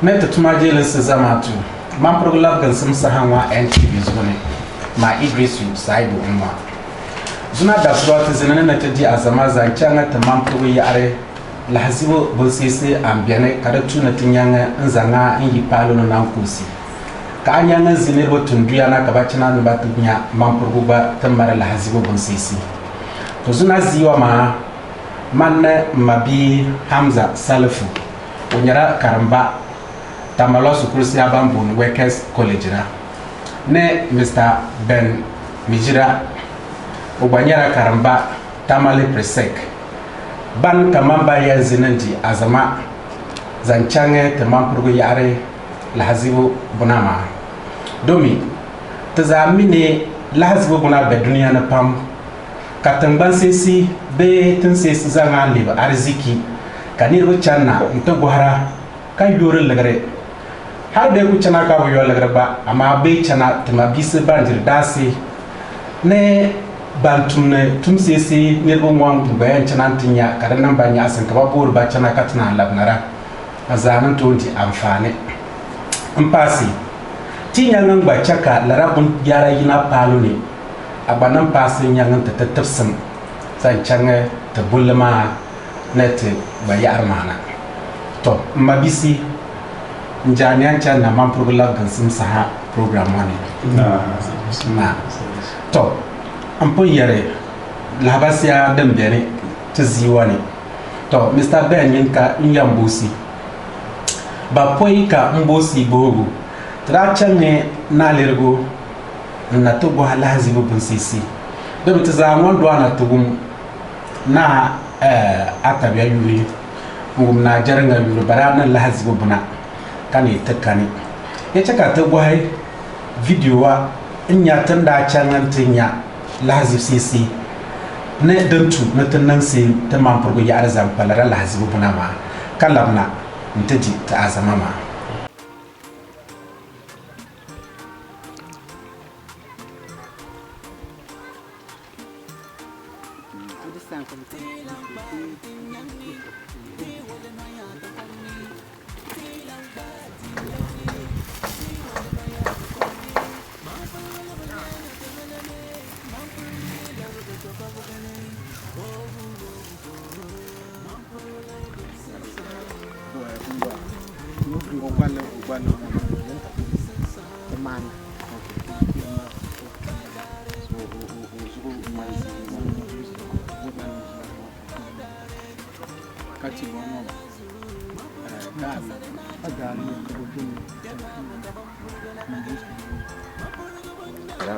Net tumajelin su zama tu man proglab gan sim sahanwa NTV zone ma Idrisu Saibu umma zuna da suwata zinana na taji a zama zancanga ta man progo yare lahzibo bosese ambiane kada tuna tinyanga nzanga yi palo no nankusi ka anyanga zinir botun duyana ka bacina no batunya man progo ba tamara lahzibo bosese to zuna ziwa ma manne mabi Hamza Salafu onyara karamba tamalo sukursi abambun workers college na ne Mr. Ben Mijira obanyara karamba tamale presek ban kamamba ya zinanji azama zanchange tamampurgo yare lahazibo bunama domi tazamine lahazibo buna be duniya na pam katangban sesi be tun sesi zanga liba arziki kanirbo channa nto gohara kan yorin lagare har da ku cana ka yo lagare ba amma be cana tama bisi banjir dasi ne bantumne tum sesi nirbo ngwang bayan cana tinya kada nan banya asan ka babur ba cana ka tana labnara azanan to ndi amfane ampasi tinya ngan ba chaka larabun yara yina palu ne abanan pasi nyangan ta tatafsim san changa ta bulma net ba yar mana to mabisi njanian chan na man program gansim saha program wani na to ampo yare labasia dembere tziwani to Mr. Ben yinka nyambusi ba poi ka mbosi bogu tra channe na lergo na to go halazi bu sisi do bitazamon do na tugum na atabiya yuri ngum na jaranga yuri barana lahazi bu buna kani takani ya caka ta gwai video wa in ya tanda cangan tinya lahazi sisi ne dantu na tannan sai ta mamfurgo ya arzan falara lahazi bu buna ma kallamna ntaji ta azama ma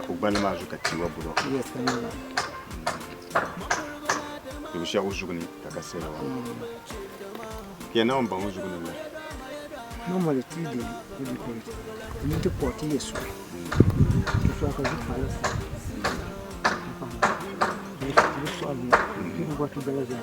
Ubalma zukatiwa budo. Yes, Yusha uzuguni takasela wa. Pia naomba uzuguni la. normally 3 days we do it. We need to 40 years. So I can do for this one. People go to Belgium.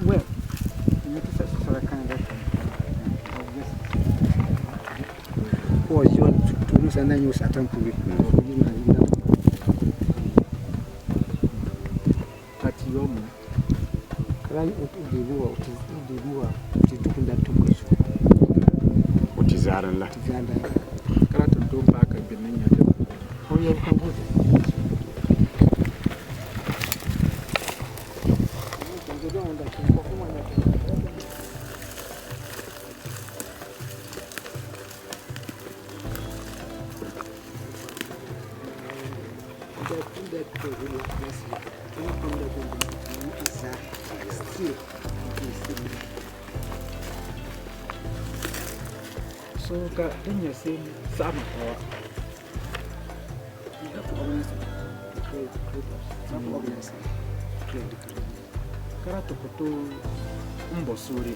Well, you need to set for a kind of or you want to lose and then you sat on to it. At your moon, crying out of the war, to do that too much. What is that? Caraton don't back and be many. Oh, you can go there. So, then you say, Sama, Karato koto mbosuri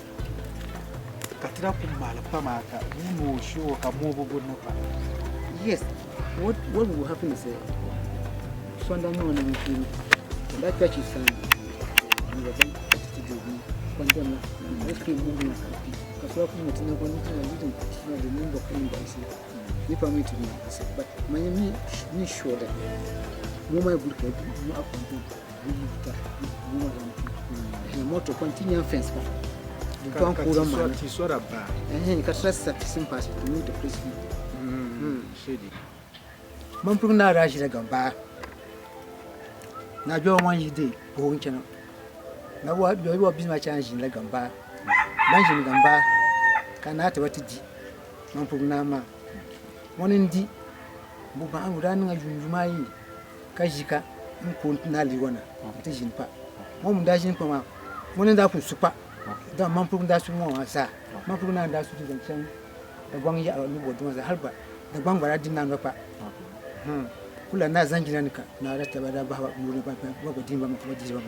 katira kumala pamaka uno show kamobo bonapa. Yes, what will happen is Sunday morning that church is Sunday. na aiki mun na sarki kasuwa kuma tana gwanin tana lidin suna da number kuma ba sai ni fa mai tuni sai but mai ni sure that mu mai burka mu akwai mu ta mu ma da moto continue fence ba kan kuran ma ti sora ba ka trust ta sun pass to me the place shedi man furu na rashi daga ba na biyo man yi dai ko kenan na wa bizma change la gamba banjin gamba kana ta wata ji man fu na ma wonin di bu ba an ran nga junjuma yi ka jika in ko na liwana ta jin pa mun da jin pa ma wonin da ku supa da man fu da su mu wasa man fu na da su da can da gwan ya ni bodu ma har ba da gwan bara din nan pa kula na zanjina nika na rata ba da ba mu ba ba din ba mu ba ji ba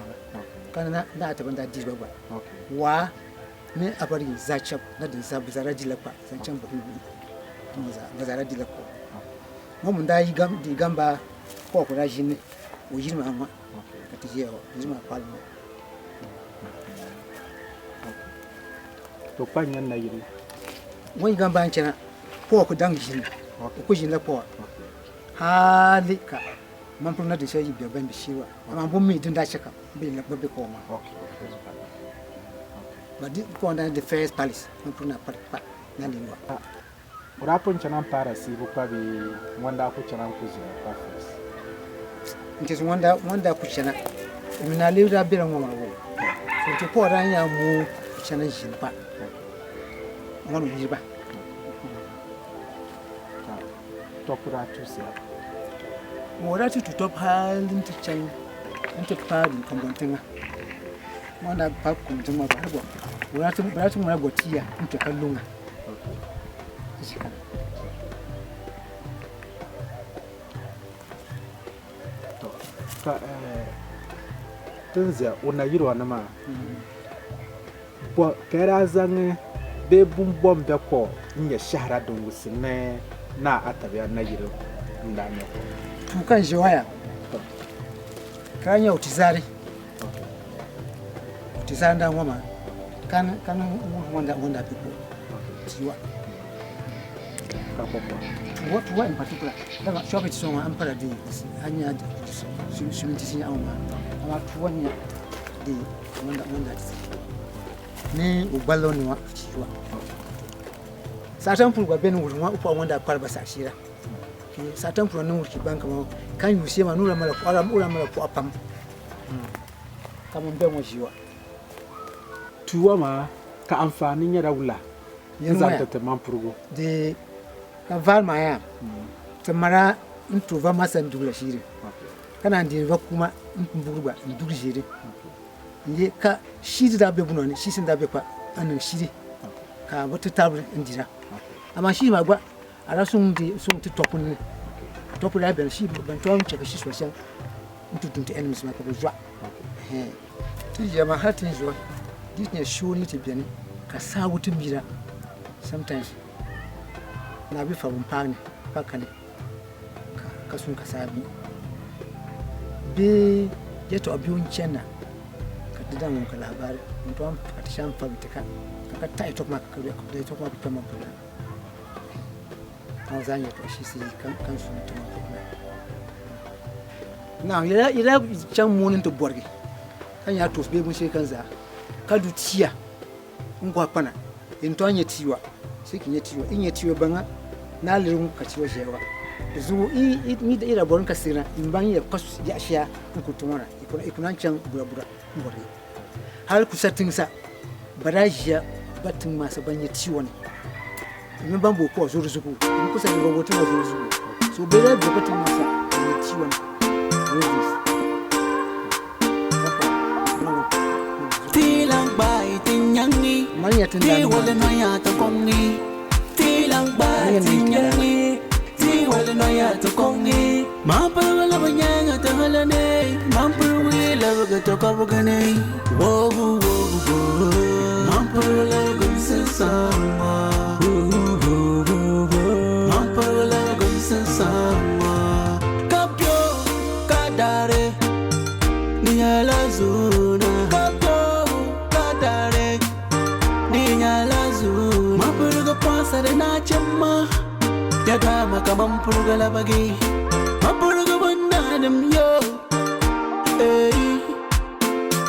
kana na ta banda di ba wa ne abari zachap na din sabu zara dilapa zancan ba mu za zara dilapa mun da yi di gamba ko ko raji ne o yirma amma ka ta je o yirma palma to panyan na yiri wani gamba an cana ko ku dan jin ko jin la ko halika man furna da shi biya ban bishiwa amma bun mi din da shaka bi la babbe ko ma but this ko na the first palace man furna pa na linwa rapon canan para si bu kwa bi wanda ku canan ku zina pa first ntis wanda ku cana mina le da biran wa wo so to ko ran ya mu cana jin pa ngonu yi ba to kura tu si mora tu top halin ta can ta fari kambantin wanda pa kun tuma ba ba mora tu mora gotiya ta kallon to ka tunzia una yiro na ma bo kera zan be bumbom be ko nya shahara don wusine na atabiya na yiro ndanya tu kan jiwaya kan yau tizari tizanda ngoma kan wanda people tiwa what in particular daga shopping so an fara da hanya da suminti sun amma tuwanya da wanda ne uballo ne wa tiwa satan furba ben wurin wa upa wanda farba sashira satan furba nan wurki banka ma kan yuse ma nura mala ko ura mala ko apam kamun ben wajiwa tuwa ma ka amfanin ya raula yanzu ta man furgo de ka val maya tamara into va masan dula shire kana ndi va kuma burba ndur jire ye ka shi da be bunoni shi sin da be pa anan shire ka wata tabu indira amma shi ma gba ara sun ti topun da ben shi ban to ce shi sosai into dunta enemies ma ka zuwa ti jama hatin zuwa disney show ni ti biani ka sa wutin mira sometimes na bi fa bumpani pakane ka sun ka sabi be jeto abiyun chena ka didan mun ka labari mun to ka ta shan fabitika ka tai to ma ka da to ma ta ma bula kan zanya to shi sai kan sun to ma na ila can munin to borge kan ya to be mun sai kan za ka dutiya ngwa pana in to anya tiwa sai kin ya tiwa in ya tiwa banga na lirin ka ciwo shewa zu ni da ira borin ka sira in ban ya kasu ya shiya in ku tumara ikunan can bura ngore har ku satin sa barajiya batin masa ban ya tiwo ne in ban bo ko zuru zuku in ku sa ga botin zuru zuku so bere da batin masa ya tiwo ne tilang bai tin yang ni ti wala no ya to kong ni tilang bai tin yang ni ti wala no ya to kong ni ma pa wala banyang ta hala ne ma pa wala ga to ka ga ne wo ma pa wala ga se sama ma pa wala ga se sama kapyo kadare ni ala zuna kapyo kadare chama ya dama kaman purga labagi mapurga bandanam yo eh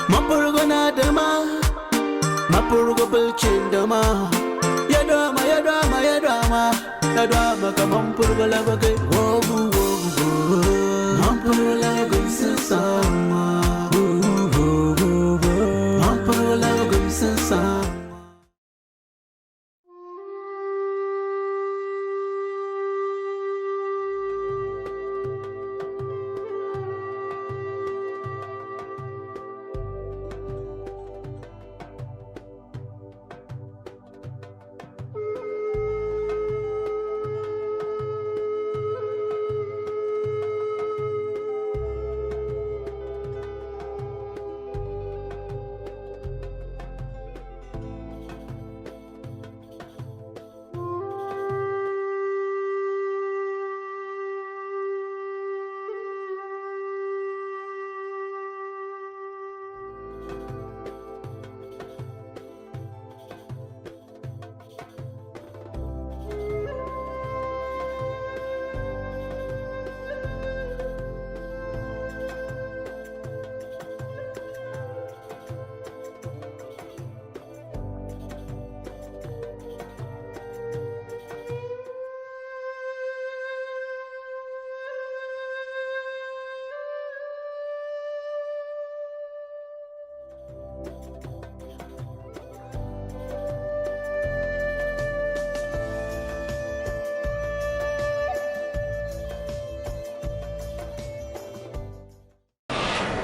mapurga nadama mapurga belchendama ya dama kaman purga labagi wo mapurga labagi sesama mapurga labagi sesama.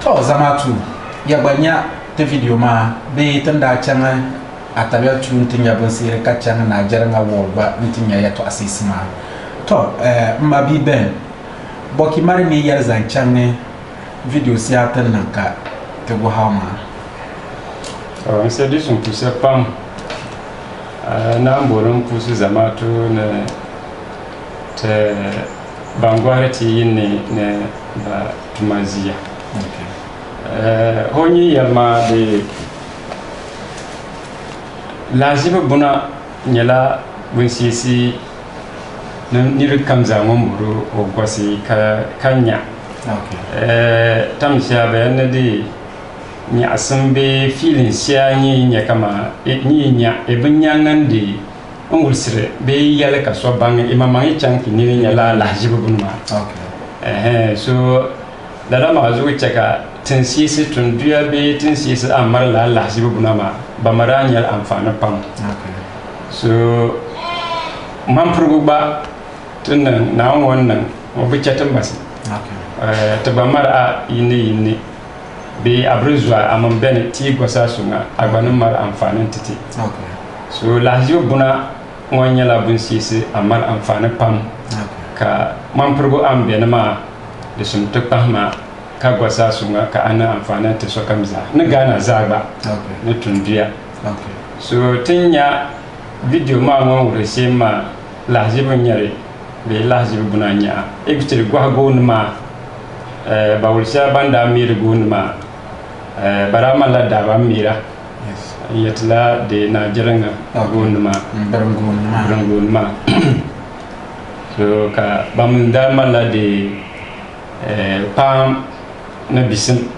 To zamatu ya banya ta video ma be tanda changa atabe tun tin ya ban sire ka changa na jaranga wo ba ntin ya to asisma to mabi ben boki mari ni yar zan channe video sia tan nan ka te go hawma on s'est dit son pousse pam na mboron pousse zamatu ne te bangware ti yinne ne ba tumazia. Honyi yalma de laziba buna nyala bunsisi niru kamza ngomuru ogwasi kanya tamsha bayan de nya asambe filin sia nya kama nya ebunyangan de ngulsire be yale ka so bang imamang chanki ni nyala laziba bunma so dara ma zo chaka tinsisi tunduya be tinsisi amar la laziba bunama bamara nyal amfana pam so man purguba tunan na wannan obichatan bas to bamara yini be abruzwa amam ben ti gosa sunga agbanun mar amfanin titi so laziba buna wanyala bunsisi amar amfana pam ka man purgu ambe na ma da sun tukahma ka gwasa sunga ka ana amfana ta so kamza na gana zaba na tundiya so tinya video ma ngon wure ma laziba nyare be laziba bunanya e bitir gwa gonma bawulsha banda mir gonma barama la da ba mira yatla de na jaranga gonma gonma so ka bamunda mala de pam na bisin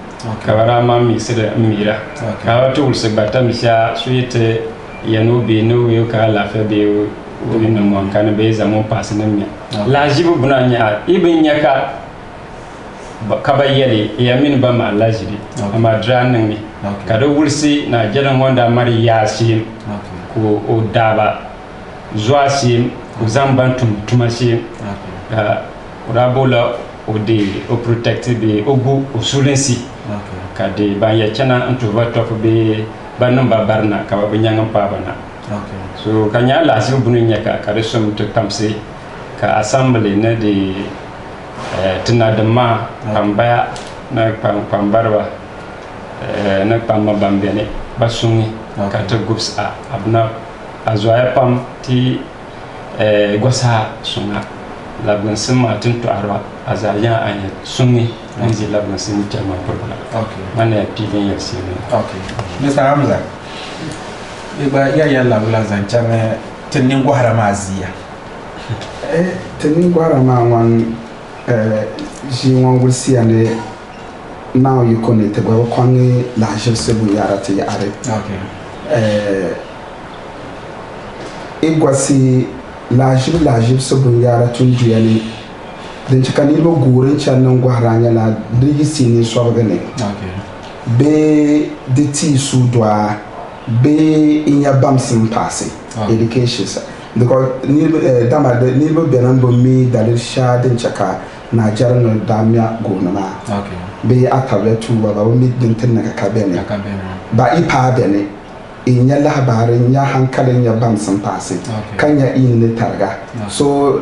kawara ma mi sira mira ka wato ulse bata misha suite yano be no yo ka la fe be wina mon kan be zamo pasna mi la jibu bunanya ibn nyaka kabayele yamin ba ma lajibi ama dranin mi ka do wulsi na jaran wanda mari yasim ko o daba zoasim zamban tumasim ka rabola o de o protecte be ogu o sulensi ka de ba ya chana antu ba top be banum ba barna ka ba nyangam pa bana so kanya la si bunu nyaka ka de som to kamse ka assembly na de tinadama pambaya na pambarwa na pamma bambene basungi ka to groups a abna azwaya pam ti gosa sunga labun sima tun to arwa azaya anya sunni anji labun sima chama porla mana pidin ya sini Mr. Hamza iba ya labula zanchame tinnin gwahara mazia tinnin gwahara ma wan ji wan wulsiya ne now you connect ba kwangi la jelse bu yara te yare igwasi la jelse bu yara tun diyani den chakani lo gurin channan gwahara nya la digisi ni sorgane be de ti su doa be inya bamsim passe education because ni dama de ni lo benan bo mi dalir sha den chaka na jarno damia gonama be atabe tu baba mi din tinna ka bene ba ipa bene inya labarin ya hankalin ya bamsim passe kanya in ne targa so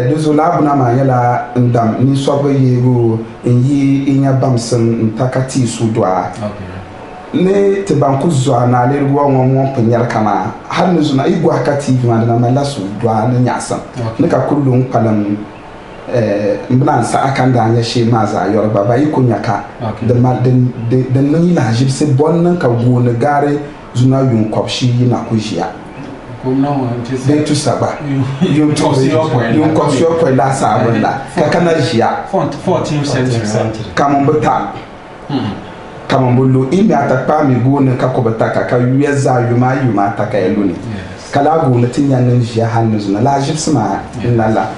duzo labuna ma yala ndam ni sobo yego inyi inya bamsim takati su doa ne te banku zwa na le ruwa won panyar kama har ne zuna igwa ka TV ma na mala su dwa ne nyasan ne ka kullun palam mbana sa akan da anya she ma za yor baba yi kunyaka da mal da nan la jibse bonnan ka go ne gare zuna yun kopshi na kujiya de tu saba yun kopshi ko la sa bunda ka kana jiya 14th century kamambata kama mbulu imi atakpa mi gune ka kobata ka yueza yuma taka eluni kala gune tinya nan jiya hannu zuna la jipsma inala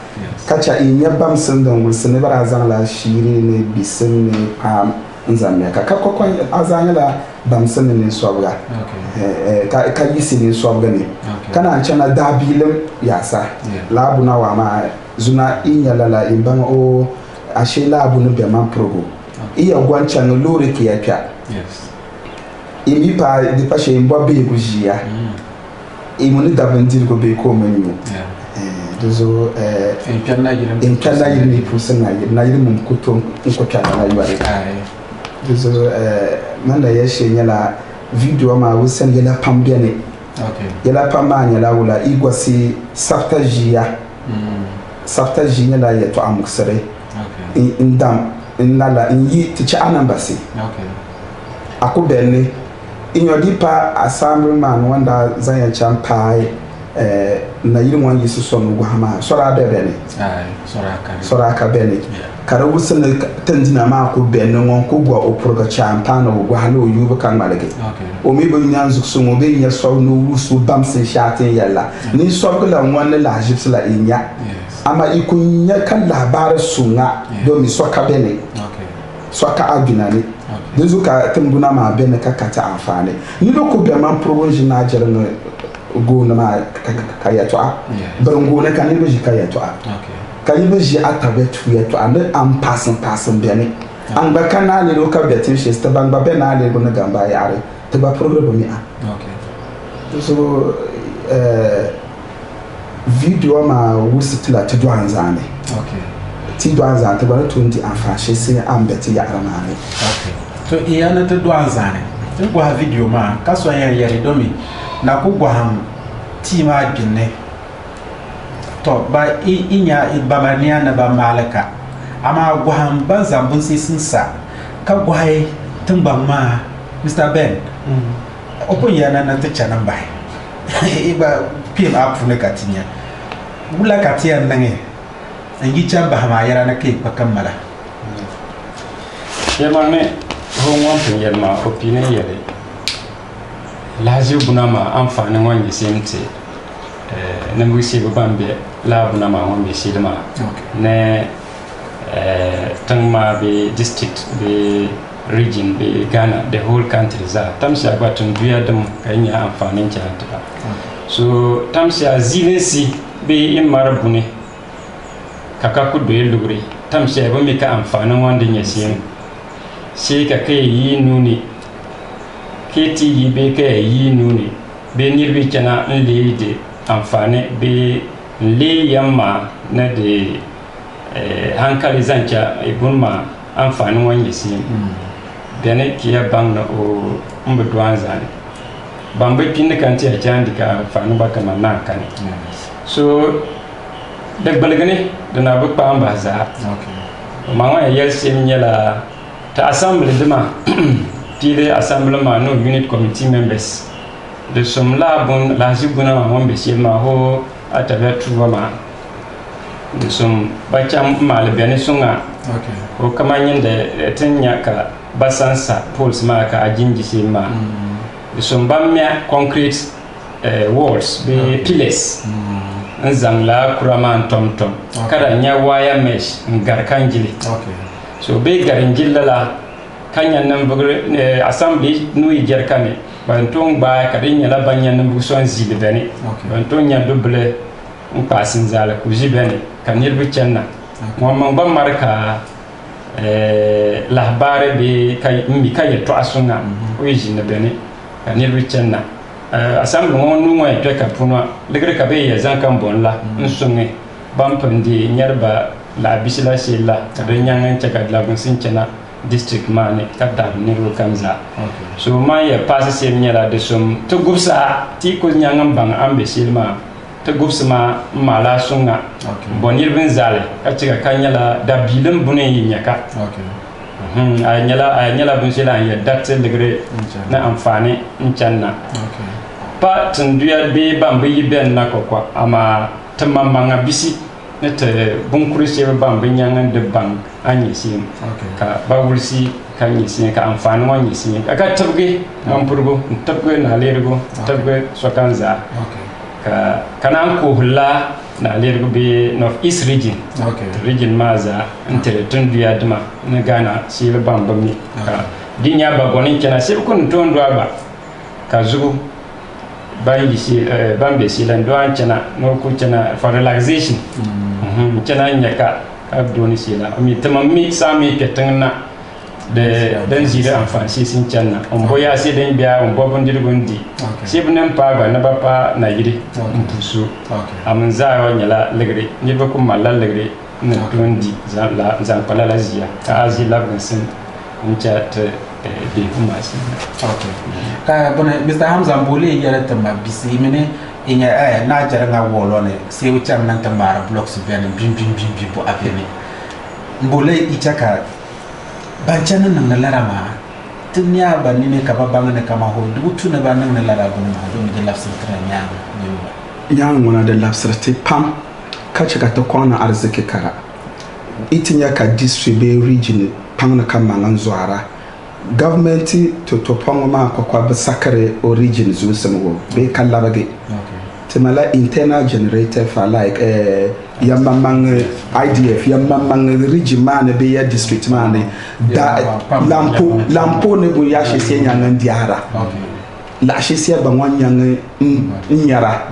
kacha inya bam sandon wulsene barazan la shiri ne bisin ne pam nzamya ka kokon azanya la bam sandon ne sobga ka yisi ne sobga ne kana chana dabilim yasa labuna wa ma zuna inya la imbang o ashe labunu be man progo iya gwancha no lori ke yapia imi pa di pa she mbo be gujia imuni davendir go be ko manyu dozo impana yiri ni pusen na yiri mum kuto nko tana na yare dozo manda yeshe nyala video ma wusen yela pambene yela pamba nyala wala igwasi saftajia nyala yeto amuksere indam nala inyi tichi anambasi aku benne inyodi pa assemblyman wanda zanya champai na yiri wan yisu sonu gwama sora be bene sora ka bene kara wusin tandina ma ku benne ngon ku gwa oproga champana wo gwa no yuba kan malage o mi bo nyanzu so mo be nya so no wusu bamsin shatin yalla ni so gla wan la jipsla inya ama ikunya kan labarin sunga domin soka bene soka abinani dezu ka tambuna ma bene ka kata amfani ni loko be man province na jarin go na ma ka ya to a barango na kan ni beji ka ya to a ka yi beji atabetu ya to and am passen bene an ba kana le loka betin shi sta ban ba bene ale go na gamba yare te ba program mi a so video ma wusitila ti dwanzane ti dwanzane te bara tundi afashe se ambeti ya ramane so iyana te dwanzane te gwa video ma kaso yan yari domi na ku gwa ham ti ma binne to ba inya ibamania na ba malaka ama gwa ham banza bun sinsa ka gwa ai tumban ma Mr. Ben opun yana na te chanan bai iba pim apu ne katinya bula katiya nange angi chamba hama yara na ke pakammala yamane hongwan pin yelma opine yele laji bunama amfani wan yisimte na mwisi bambe la bunama wan bisilma ne tangma be district be region be Ghana the whole country za tamsha batun duya dum kanya amfanin ta so tamsha zilensi be in marabune kaka ku do yelugre tamsha ba mi ka amfanin wanda ya siyan sai ka kai yi nuni keti yi be ka yi nuni be nirbi kana in le de amfani be le yamma na de hankali zanca ibun ma amfanin wanda siyan bene kiya bang na o mbe duanzane bambe pinne kanti a jandi ka fanu baka manna kan so de balgane de na bu pamba za mama ya yelsim nyala ta assembly dema tile assembly ma no unit committee members de som la bon la zibuna mon be silma ho atabe tuwama de som bacham mal bene sunga o kama nyinde tenya ka basansa pols ma ka ajinji silma de som bamya concrete walls be pillars nzang la kuraman tom kada nya wire mesh ngar kanjili so be garinjilla la kanya nan bugre assembly nui jerkane banton ba kadinya la banya nan bu son zile bene banton nya double on passe nzala ku jibene kanir bu chenna mo man ba marka lahbare be kay mi kay to asunga o yijine bene kanir bu chenna assembly on nu moy to ka puno legre ka be ya zankan bonla nsonge bampandi nyarba la bisila sila kadanya chaka la bunsin chena district mane kada niru kamza so ma ya passe sem nyala de som to gubsa ti ko nyangam bang ambe silma to gubsa ma mala sunga bonir bin zale ka tiga kanyala da bilim bune yinyaka ay nyala bun sila ya datte degré na amfani nchanna pa tunduya be bambe yiben na kokwa ama tamamanga bisi nete bunkuri sebe bambe nyangan de bang anyi sim ka bawulsi kan yi sin ka amfani wani sin ka tabge mampurgo tabge na lergo tabge sokanza ka kanan ko hulla na lergo be north east region region maza intere tunduya dama na Ghana sebe bambe mi ka dinya ba gonin kana sebe kun tondo aba ka zugu bayi si bambe si lan doan chana no ku chana for relaxation chana nyaka abdoni si la mi tamami sami petangna de dan zira enfant si sin chana on boya si den bia on bobon dirgondi si bunem pa ba na bapa na yiri mpusu amanza wa nyala legre ni ba ko mala legre na tondi za la za pala la zia azi la bensin unchat de humasi ka bona Mr. Hamza Mbole yala tamba bisi mene inya na jaranga wolone se ucham nan tambara blocks vene bim bo avene Mbole ichaka banchana nan larama tinya banine ka babanga kama ho dutu na banan na lara gumma do de lafsin tranya yang wana da lafsirti pam ka cika ta kwana arziki kara itinya ka district be region pangna kama ngan zuara government to pongo ma kwa sakare origin zusamwo be kalabage timala internal generator for like yamamang IDF yamamang region man be ya district man da lampo ne bu ya shese nyangan diara la shese ba wanyan nyara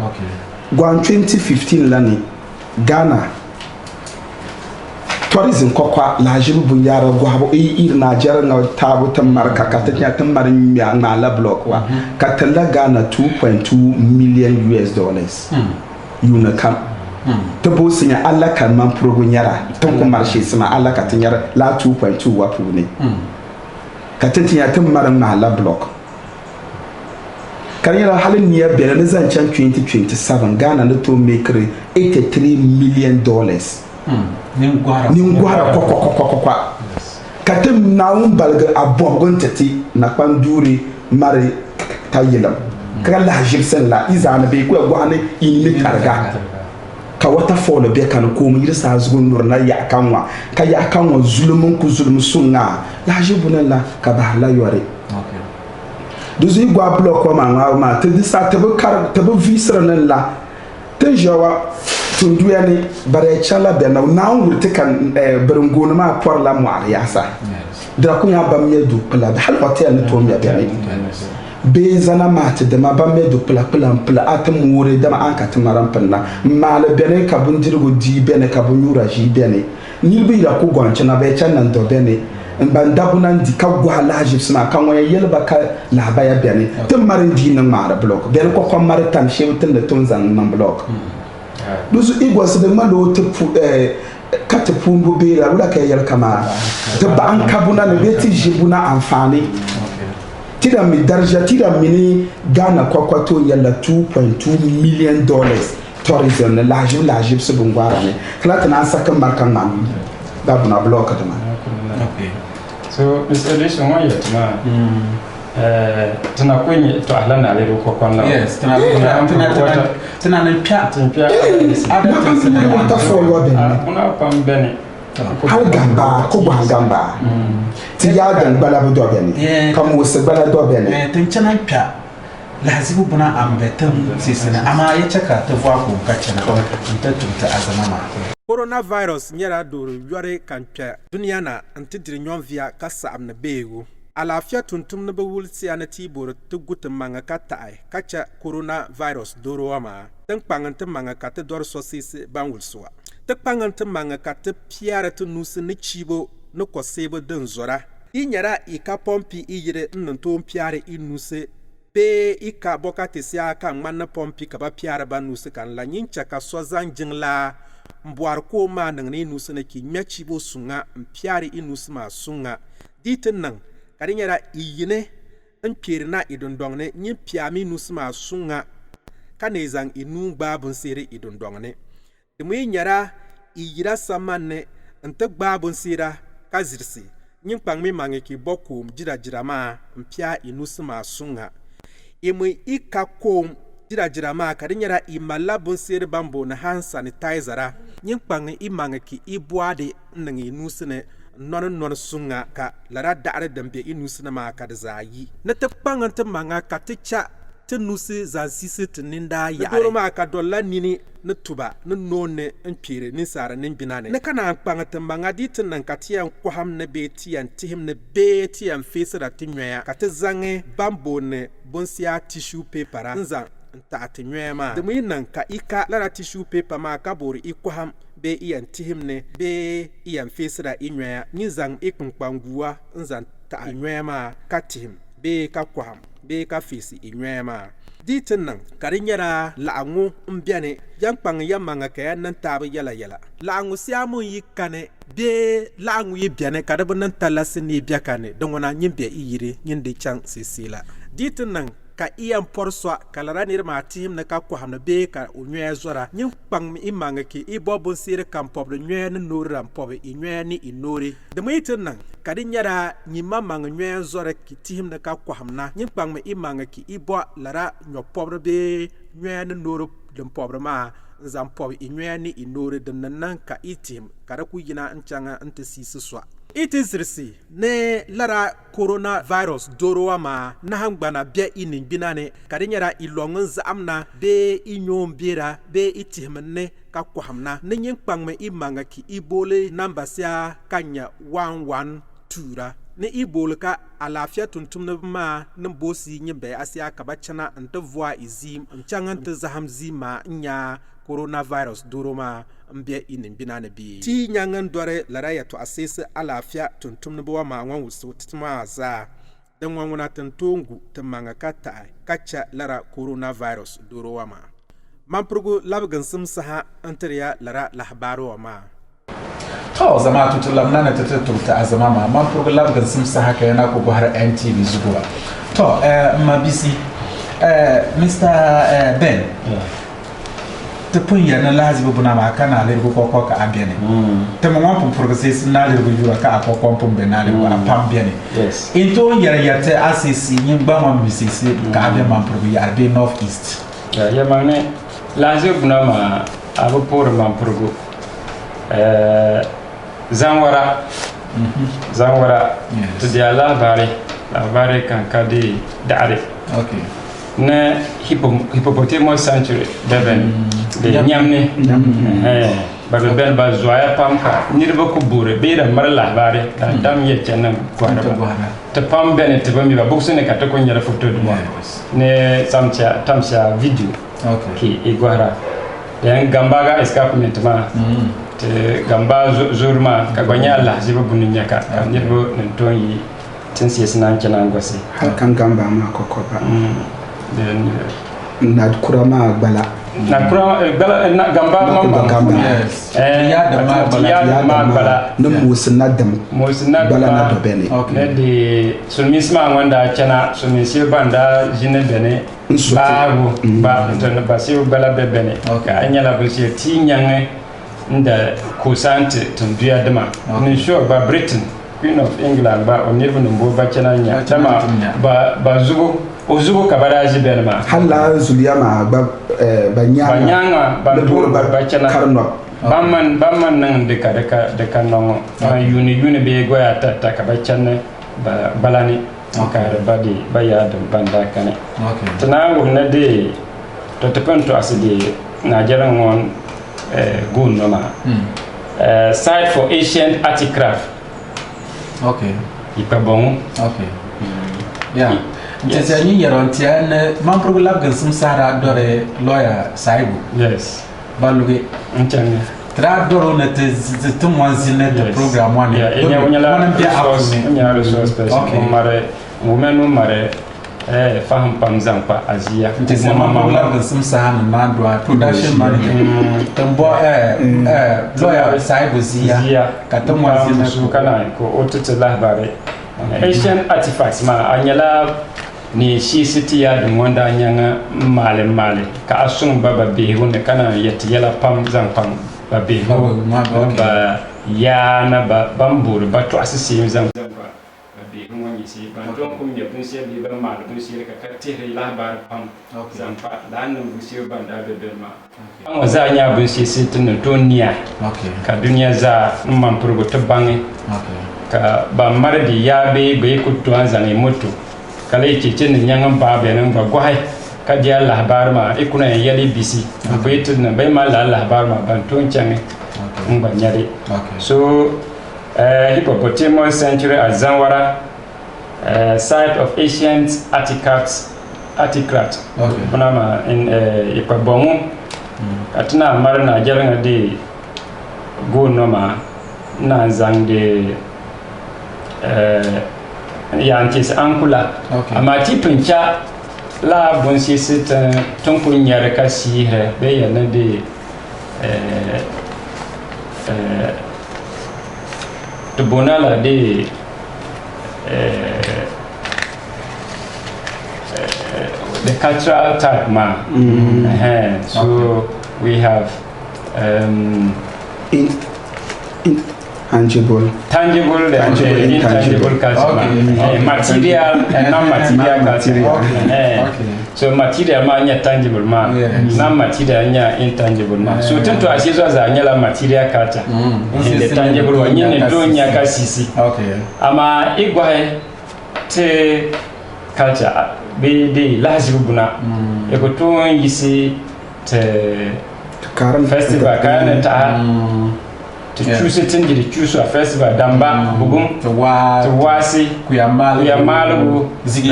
gwan 2015 lani Ghana tourism kokwa la jibu bunyara gwabo na jara na tabu tamarka katanya tamar mya na la block wa katala Ghana 2.2 million US dollars yuna kam to bo sinya alla kan man progunyara to ko marché sama alla katanya la 2.2 wa pune katanya tamar na la block kanyara halin niya bela na zanchan 2027 Ghana na to make $83 million Ningwara kwa katem naun balga abongon tati na panduri mari tayilam kala jibsen la izana be ko gwane inimi karga ka wata folo be kan ko mu yirsa zugun nur na ya kanwa ka ya kanwa zulumun ku zulum sunna la jibuna la ka ba la yore duzi gwa block ko ma te disa te be kar te be visra nan la te jawa tunduyani bare chala bena na wurte kan berngona ma por la moar yasa dra kunya bamye du pla hal hotel ne to mya bene be zana mat de ma bamye du pla atam wure de ma anka tamaram panna mala bene ka bundirgo di bene ka bunyura ji bene nilbi ra ku gwanche na be chan nan do bene mbanda bunan di ka gwa la jipsma kan waya yelba ka la baya bene tamarin di na mara block bene ko mara tan shewtin de tunzan nan block dusu igwas de malo te kate pumbu bela wala ka yel kama te ba an kabuna ne beti jibuna amfani tira mi darja tira mini Ghana kwa to yalla $2.2 million tourism la jib se bungwara ne kala tana saka markan man da buna block da man okay so Mr. Edison wa yatma tana kunye to ahlana le ko kon la yes tana nan pya ada tan ta follow ben una pam bene hal gamba ko gamba ti ya gamba la do bene kam wo se bala do bene tin chanan pya lazibu buna ambetam sisina ama ya chaka ta vwa ko kachana ta tunta azamama coronavirus nyara do yore kanpya dunia na antidiri nyonvia kasa amna beego alafia tuntum na bawul siana tibor tugut manga katai kacha coronavirus doro ama tan pangante manga kate dor sosis bangul soa tak pangante manga kate piara tu nusi ni chibo no kosebo den zora inyara ika pompi iyire nnanto piare inuse be ika bokate sia kan manna pompi ka ba piara ba nusi kan la nyincha ka sozan jingla mbuar ko ma nang ni nusi na ki nyachibo sunga mpiare inusi ma sunga ditin nang karinyara iyine npirna idondongne nyi piami nusma sunga kanezang inu babun sire idondongne demu nyara iyira samanne nte babun sira kazirsi nyi pangmi mangeki bokum jirajirama mpia inusma sunga imu ikakom jirajirama karinyara imalabun sire bambo na hand sanitizer nyi pangmi imangeki ibwade nangi nusne non sunga ka lara da'ar dambe inusna ma ka da zayi na ta panganta manga ka ta cha ta nusi zansisi tininda ya doro ma ka dolla nini na tuba na nonne mpire ni sara nin binane na kana panganta manga ditin nan ka tiyan kwaham na betiyan tihim na betiyan fesira tinwaya ka ta zange bambo ne bonsia tissue paper nzan ta tinwaya da mu nan ka ika lara tissue paper ma ka bori ikwaham be iyan tihimne be iyan fesira inwaya nizang ikpangua nzan ta inwaya ma ka tihim be ka kwaham be ka fesi inwaya ma ditin nan karinyara la'angu mbiane yang pang yamanga kaya nan tabu yala la'angu siamu yikane be la'angu yibiane kadabu nan talasini biakane dongona nyimbe iyire nyinde chang sisila ditin nan ka iyan porswa kalara nirma tihim na ka ko hamna be ka unwe zora nyin pang mi imanga ki ibobun sire kam pobre nwe na noram pobe inwe ni inori de muitin nan kadin yara nyima mang nwe zora ki tihim na ka ko hamna nyin pang mi imanga ki ibo lara nyo pobre be nwe na noro dum pobre ma zam pobe inwe ni inori de nan ka itim kara ku yina nchanga ante sisi swa itisirisi ne lara coronavirus dorowa ma na hangbana bia inin binane kadinyara ilongun zamna be inyom bira be itihmne ka kwahamna ne nyin pangme imanga ki ibole nambasia kanya 112 ra ne ibole ka alafia tuntumne ma nembosi nyimbe asia kabachana ante voa izim mchangante zahamzima nya coronavirus duroma mbia inin binane bi ti nyangan dore laraya to asese alafia tuntumne bo ma wan wusu titma za dan wan wana tantongu tamanga kata kacha lara coronavirus duroma ma mamprogo labgan simsaha antriya lara lahbaro ma to zama tutulam nana tututumta azama ma mamprogo labgan simsaha kayana ko bahar NTV zuwa to mabisi Mr. Ben te pun ya na lazibu buna ma kana le ko ka ambiene te mo pum progresses na le yura ka akoko pum benale ko apambiene yes into yara te asisi nyimba ma misisi ka abe man progu ya be north east ya magne lazibu buna ma abo por man progu zanwara to dia la bare kan kadi dare okay na hippopotamus sanctuary beben de nyamne babe ben ba zoya pamka nirba ko bure be da marla bare da dam yecce nan ko ta pam ben te bami ba boksene ka to ko nyara photo de ne tamcha video okay ki igwara den gambaga escapement ma te gamba zurma ka gonya Allah ziba bununya ka nirba nan tonyi tinsi yesnan kenan gosi kan gamba ma kokoba then na kurama gbala na gamba mamba yes ya da ma bala no musna bala na do bene ne di sulmisma wanda chana sulmisi banda jine bene ba ntana basi bala bene ka anyala bulsi ti nyange nda kusante tunduya dama ni sure ba Britain Queen of England ba o nirbu numbo ba chana nya tama ba zugo kabaraji benma halla zuliyama ba nyanga ba dur ba chana karno bamman nan de ka no yuni be goya ta ka ba chana ba balani ka badi ba ya da banda kane tana wonna de to tepanto asidi na jaran won gun no ma site for ancient articraft. Okay. Ipa bon. Okay. Yeah. Just ni yarontia na mampro lab gan sum sara dore lawyer saibu. Yes. Baluge Nchanga. Tra doro na te tum wanzine the program one. Yeah, enya nya resource person. Okay. Mare women mare faham pam zampa azia. Just mampro lab gan sum sara na mandwa production manager. Tambo lawyer saibu zia. Katum wanzine su kana ko otete labare. Asian artifacts ma anyala ni shi city ya dum wanda nyanga male ka asun baba be hunde kana yeti yala pam zan pam ba be ba ya na ba bambur ba to asisi zan ba be woni si ba don kum ne bun se bi ba mal bun se ka tere labar pam zan pa dan bun se banda be ma an waza nya bun se sitin duniya ka duniya za man purgo to bangi ka ba mardi ya be ku tuan zane mutu kala yake cin nyangan ba be nan ba gwai ka dia lahbar ma ikuna yali bisi be tun bai ma la lahbar ma ban tun change ba nyare so Hippopotamus Sanctuary at Zanwara, site of ancient artifact kuna in Ipabomu atna marna jaranga de go noma na zangde yantis ankula amma tipin cha la bon si sit ton kun yar ka si he be yana de to bonala de the cultural type ma so we have tangible and intangible culture. Material and non-material culture. So material ma nya tangible ma, non-material nya intangible ma. So tento asizo za nya la material culture. The tangible wa nya do nya ka sisi. Ama igwa te culture be de lazibuna. Eko to yisi te festival kana ta to choose it in the choose a festival damba bugum to wasi kuyamalu zigi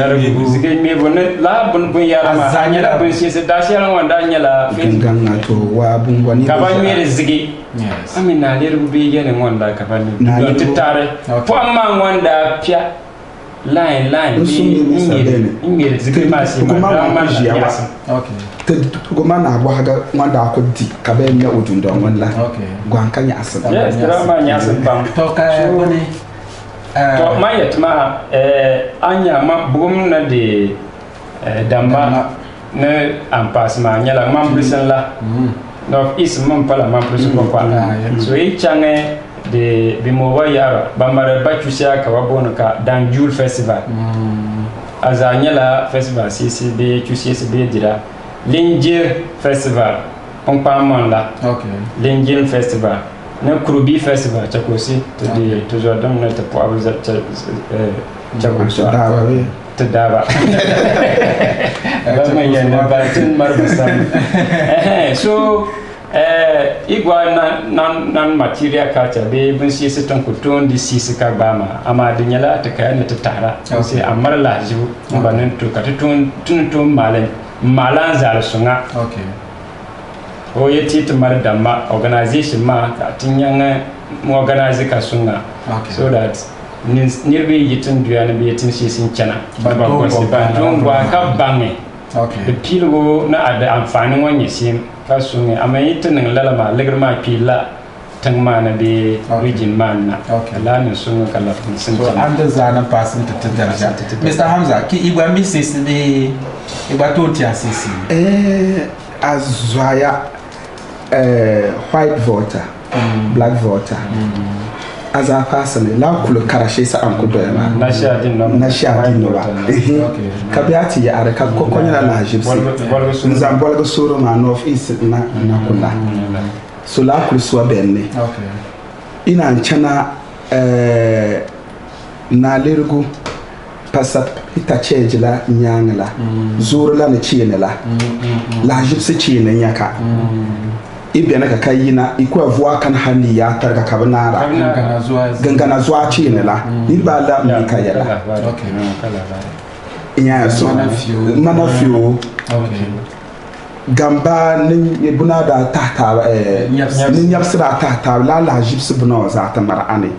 me bonne la bon bon yarama zanyala bon si se dashal wanda nyala ganga to wa bun wani kabanye zigi amina le rubi yene wanda kabanye don titare po amma wanda pia line ingere zigi masi ma jiawa goma na agwa haga wanda akodi kabe nya odunda wala gwanka nya asem yes drama nya asem bam to ka boni to mayet ma anya ma bugum na de damba ne ampas ma nya la mam prison la no is mam pala mam prison ko kwa so e change de bimowa yara bamare bachusia ka wabonu ka dan Jul festival azanya la festival CCB QCSB dira Linjir Festival, on parle là. Linjir Festival, ne Krubi Festival, tu as aussi toujours dans notre poids vous êtes te dava. Bama yana batin marbasam. So igwa nan material culture be bun si sitan kuton di si ka bama ama dinyala ta kayan ta tara sai amar la jibu banan to ka tun malen malan zal sunga o yeti to mar damma organization ma ka tinyanga mo organize ka sunga so that nirbe yitin duya na be yitin shi sin kana ba ko si ba don gwa ka bange the pilgo na ada amfani wani sim ka sunga amma yitin lalama ligrma pila tangma na be region man na la ne sunga kala sin so anda zana pasin ta daraja Mr. Hamza ki igwa misisi be igwa to ti asisi azwaya white voter black voter azafa sane la kul karashe sa an ku doya ma na sha din no ba ka biati ya are ka ko konya la jibsi nzam bolga suru ma north east na kula so la kul so benne ina nchana na lergu pasat ita change la nyangla zuru la ne chine la jibsi chine nyaka ibena ka kayina ikwa vuwa kan hani ya targa kabnara gangana zuwa chine la ni ba la mi kayela iya so mana fiyo gamba ni buna da tata ni nyapsira tata la jibsi buna za ta mar'ani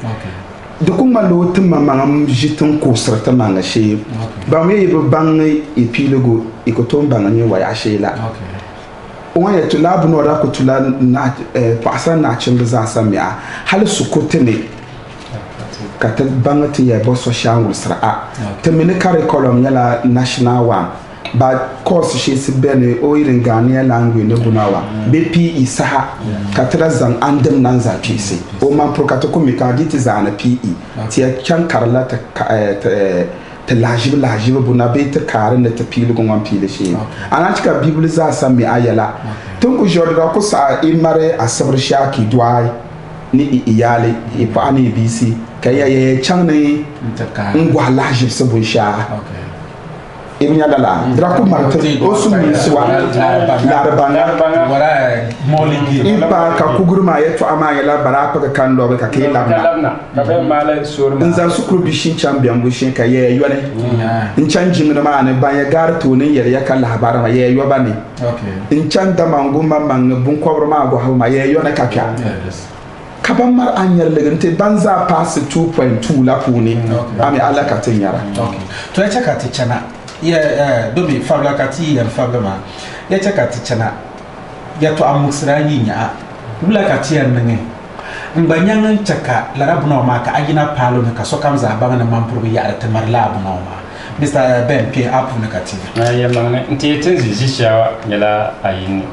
da kuma lotin mamman jitin kusur ta manga she ba mu yi babban ipilugo ikoton bangani wa ya shela on ya tula bunu da ku tula na pasan na cin za samia hal su kutene ka ta bangati ya bo social wusra ta mini curriculum yala national one ba course shi si bene o irin Ghanaian language ne bunawa BPE saha katara zan andem nan za PC o man prokata ko mi ka diti za na PE ti ya kan karla ta lajib buna be ta karin da ta fili gon fili shi ana cika bible za san mi ayala tun ku jorda ku sa imare asabar shaki duai ni iyale ipa ani BC kayaya can ne ngwa lajib sabun sha ibn yadala draku marta osu miswa larbanga wara moligi ipa ka kugurma yeto amayela baraka ka kando ka ke labna ka be mala sur ma nzan sukru bishin champion bushin ka ye yone in chanjin na ma ne banya gar to ne yere ya kan labara ma ye yoba ne in chan da mangu mamman bun kwabro ma go hawo ma ye yone ka kya kaban mar anyar legante banza pass 2.2 la puni ami alaka tinyara to ya chaka tichana ya dobi fabla kati ya fabla ma ya chaka tichana ya to amuksira yinya bula kati ya nenge mbanyangan chaka larabuna ma ka agina palo ne ka sokam za banga na mampuru ya ta marla abuna ma Mr. Ben P apu ne kati ya mangane nti tenzi jishawa yala ayini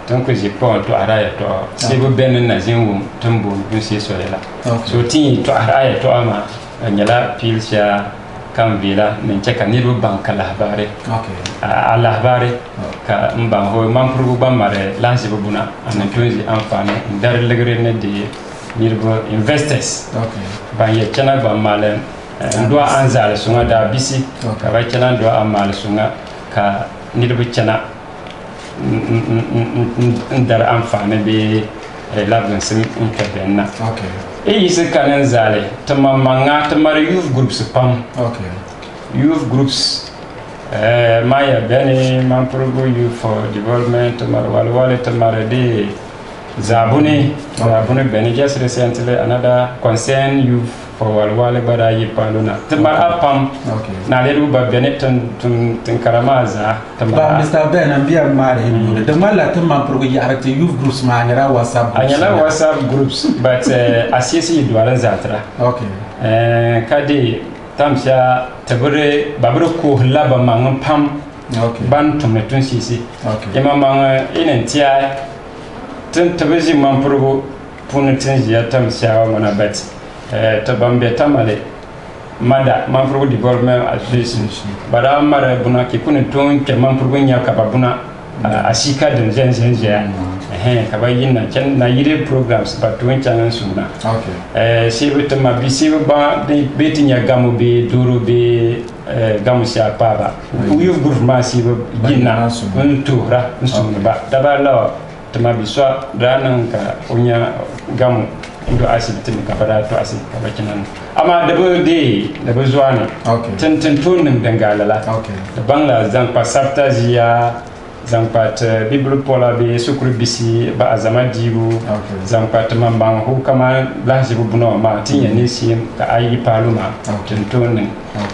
donc j'ai pas to araya to c'est bo ben na zinwu tumbu nsi so yala so tin to araya to ama nyala pilsha kan vila ne cheka ni ru banka lahbare lahbare ka mbang ho mampuru ba mare lansi bo buna an tunzi amfane dar legre ne de nirbo investors ba ye chana ba malen ndo anzal sunga da bisi ka ba chana ndo amal sunga ka nirbo chana ndar amfane be labin sim intervenna yise kanen zale tamamanga tamar youth groups pam youth groups maya bene mamprogo youth for development tamar walwale tamar de zabune bene just recently another concern youth for walwale bara yipaluna tamar apam na leru ba bene tun karamaza tamar ba Mr. Ben ambia mare de mala tamar progo ya arate youth groups ma ngara whatsapp groups but asisi dualan zatra kadi tamsha tabure babure ko laba mangam pam ban tumne sisi yama manga inentia tun tabaji man progo punutin ya tamsha wana bet tabambe tamale mada man progo development association bara mara buna ki kunin ton ke man progo nya ka babuna asika den jenja kabayin na chen na yire programs ba to changan suna sibe ma bisibe ba de betinya gamu be duru be gamu sha paba uyu gurma sibe ginna on tura suna ba dabala tama biswa danan ka onya gamu ndo asibiti ka fada to asibiti ka bakinan amma da ba zuwa ne tantan tonin dangalala da bangla zan pa sabta ziya zampat bible pola be sukru bisi ba azama dibu zampat mambang hu kama lahji buno ma tinya nisi ka ayi paluma tentonin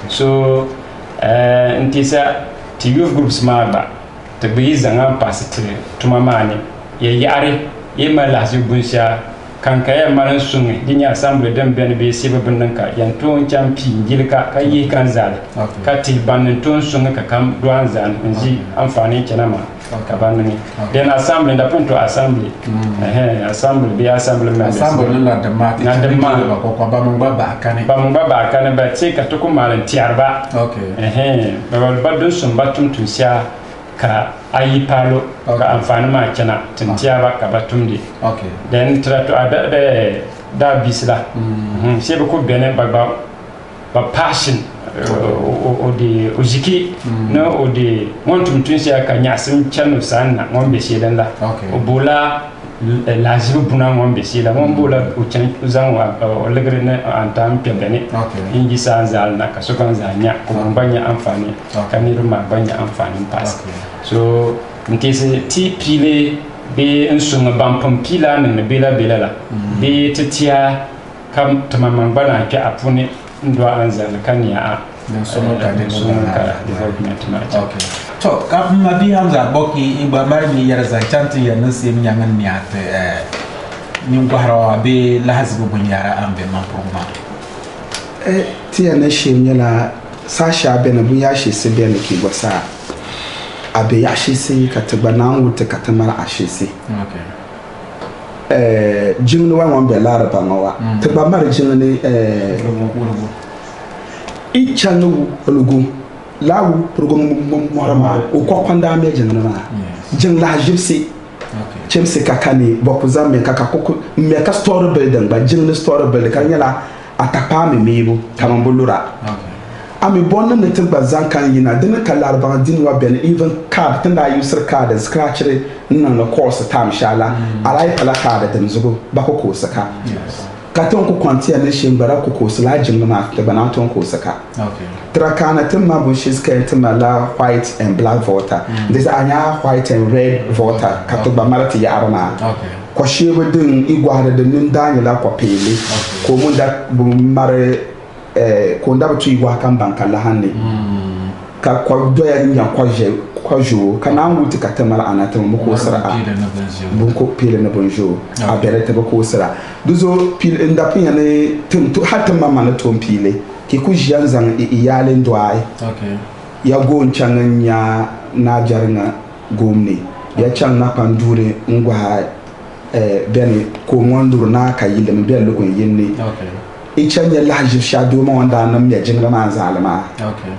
so ntisa ti youth groups ma ba te bi zanga pasite tuma mani ye yare ye ma lahji bunsha kan kaya maran sungi dinya assemble dem ben be sibe bunnan ka yan ton champi gilka ka yi kan zal ka ti banin ton sungi ka kam duan zan nji amfani kenama ka ba ni den assemblée da punto assembly assembly bi assembly members assembly la da ma ko ba mun ba kane ba ce ka to ko malan tiarba ba don sun batum tun sia ka ayi palo ka amfani ma kena tun tiarba ka batumdi den trato ada da bisla se ko benen ba passion o de ojiki no o de montum tun sia ka nyasim chanu sanna mon be shedan la o bola lazim buna mon be shedan mon bola o chan uzan o legre ne antam pebene ingi san zal na ka so kan zanya ko mon banya amfani kanir ma banya amfani pas so nkese ti pile be nsuma bampam pila ne bela la be titia kam tamam bana ke apuni ndo anzal kania dan sono ka development ma to ka ma bi hamza boki iba marni yar za chanti ya nasi nyangan niat ni ngwara be lahazbu bunyara ambe man programa tiya na shenyala sasha be na bunya shi se be ne ki gosa abe ya shi se ka tabana wuta ka tamara a shi se jingni wa be laraba ngawa taba mar jingni ichanu lugu lawu program morama o ko kwanda me jingni ma jing la jibsi chemse kakani bokuza me kaka koko me ka store building ba jingni store building kan yala atapa me mebo kamambulura ami bonna ne tagba zankan yina dina kalar ba din wa ben even card tanda user card scratch re nan na course tam shala alai pala card da mzugo ba ko saka katon ko kwantiya ne shimbara ko sala jinna ma ta bana ton ko saka trakana timma bu shiska timma la white and black voter this anya white and red voter kato ba marati ya arma ko shebe din igwara da nin danyela ko pele ko mun da bu mare ko ndaba tu igwa kan banka la hanne ka ko doya nya ko jo kana wuti ka tamala anata mu ko sara bu ko pile na bonjo a bere te ko sara duzo pile ndapi ne tum to hatta mama na to pile ki ku jiyan zan iyalen doai ya go nya na jarna gomne ya can na pandure ngwa bene ko ngonduru na ka yile me bel ko yinne ichanya lahajib shadu ma wanda nan me jinga ma zalima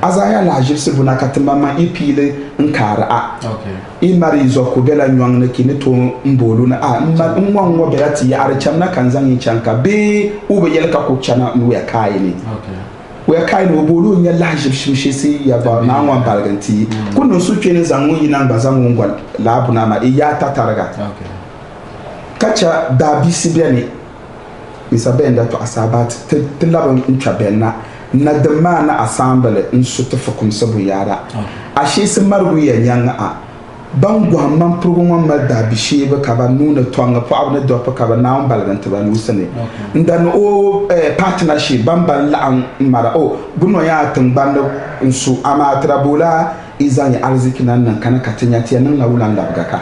azaya lahajib sibuna katimba ma ipile nkara imari zo ko bela nywang na kini to mbolu na nwango berati ya archam na kanzan chanka be ube yelka ko chana nu ya kaini we kaini obolu nya lahajib shimshisi ya ba na nwan balganti kunu su kene zangu yina bazangu ngwal labuna ma iya tatarga kacha dabi sibiani isabenda to asabat tilaban inchabena na dama na assemble insutu fukum sabu yara ashe sun margu ya nyanga a bangwa man program ma dabi shebe ka ba nuna twanga po abna do pa ka ba na balganta ba nusane ndan o partnership bamban la an mara o bunno ya tambanda insu ama trabola izani arziki nan kana katanya tiyan nan lawulan da bugaka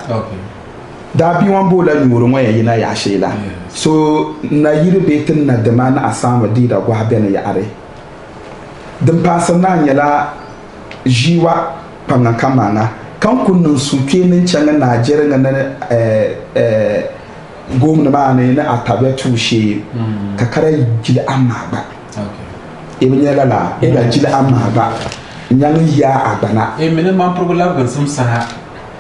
dabi wan bola nyuru mo yina ya shela so na yiri betin na dama na asama dida gwa bene ya are dan pasana nyala jiwa panga kamana kan kunun suke nin canga Najeriya na gomna ma ne na atabe tushe ka kare jili amma ba ibn yala la ila jili amma ba nyang ya agbana mene man program gan sum saha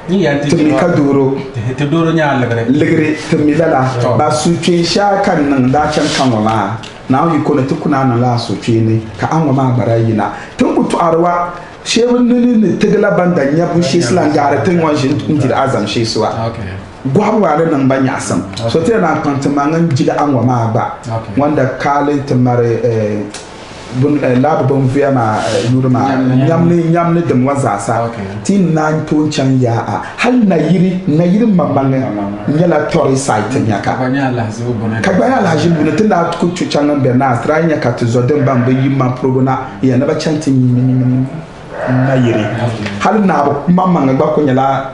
ni ya tumi kaduro te doro nya legre tumi lala ba suke sha kan nan da can kan wala na yi kona tukuna na la suke ne ka an wa ma barayina tun kutu arwa shebun ne tegala banda nya bu shi slan gara tun wan shi ndir azam shi suwa gwabware nan ban yasam so te na kanta mangan jida an wa ma ba wanda kale tamare bun lab bon via ma yurma nyamne dem wazasa tin nan to chan ya a hal na yiri mabanga nyala tori site nyaka ka banya la jibu ne tinda ku chan nan be na tranya ka to zodem ban be yimma progona ya na ba chantin na yiri hal na mamanga ba ko nyala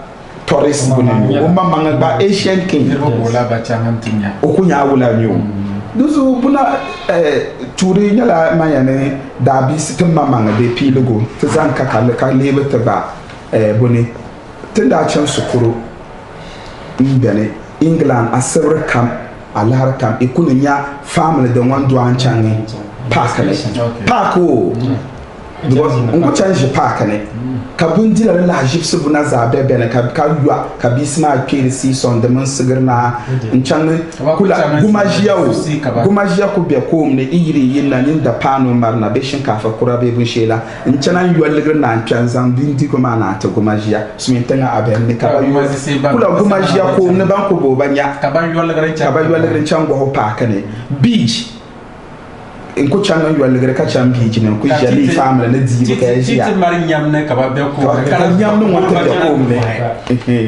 tori sibune o mamanga ba Asian king o la ba chan tinya o ku nya wula nyu duzu buna turi nyala mayane dabi sitin mamanga de pilugo tizan ka kale ka lebe ta ba buni tunda can sukuru mbene England asabra kam alhar kam ikunu nya family da wandu an changi park ne park o ngo change park ne ka bundi la jipsu buna za bebe ka yua ka bisma kiri si son de man sigirna nchangi kula gumajia ku be ko ne iri yin na da pano marna be shinkafa kura be bun shela nchana yua ligirna nchan zan bindi ko mana ta gumajia sumintenga aben ne ka kula gumajia ko ne ban ko bo banya ka ban yua ligirna chan go park ne beach in ko changa yu alegre ka chambi jine ko jali family na di ka ya ti mari nyam ne ka ba be ko ka nyam no wonte be ko me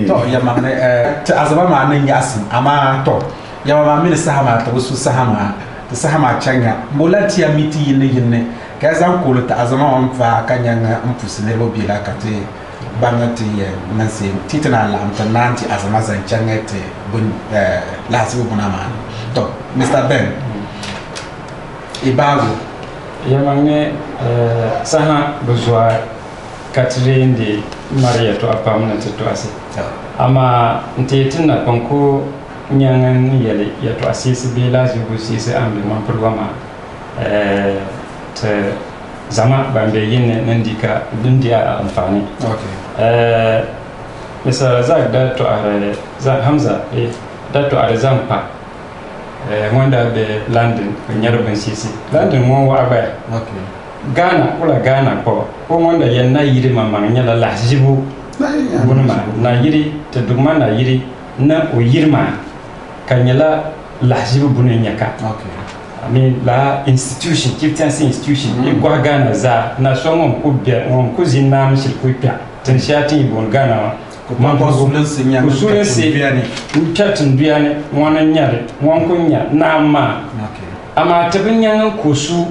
to ya ma ne ta azaba ma nan yasin ama to ya ma mi sahama ta wasu sahama changa molati ya miti yinne ka zan ko ta azama on fa kanyanga mpusile lo bila ka te bangati ya nanse titana la amta nanti azama zan changa te bun la sibu bunama to Mr. Ben ibago yamange saha buzwa katrinde maria to apamna to ase ama ntetin na konko nyangan yele ya to asisi bela zugo sisi ambe man programa te zama bambe yinne nandika dundiya amfani okay misa zak da to are za hamza da to are zampa wanda be London nyarban sisi London mo wa ba okay Ghana ko wanda yanna yiri mamman nyala lahjibu bunma na yiri te dugma na yiri na o yirma kanyala lahjibu bunen nyaka okay I mean la institution kiftansi institution igwa Ghana za na somon ko be on ko zinam shir ko pya tan shati bon Ghana man ko sulensi nyanga sulensi biani chatin biani wana nyare wankunya na ma okay ama tabinyanga kusu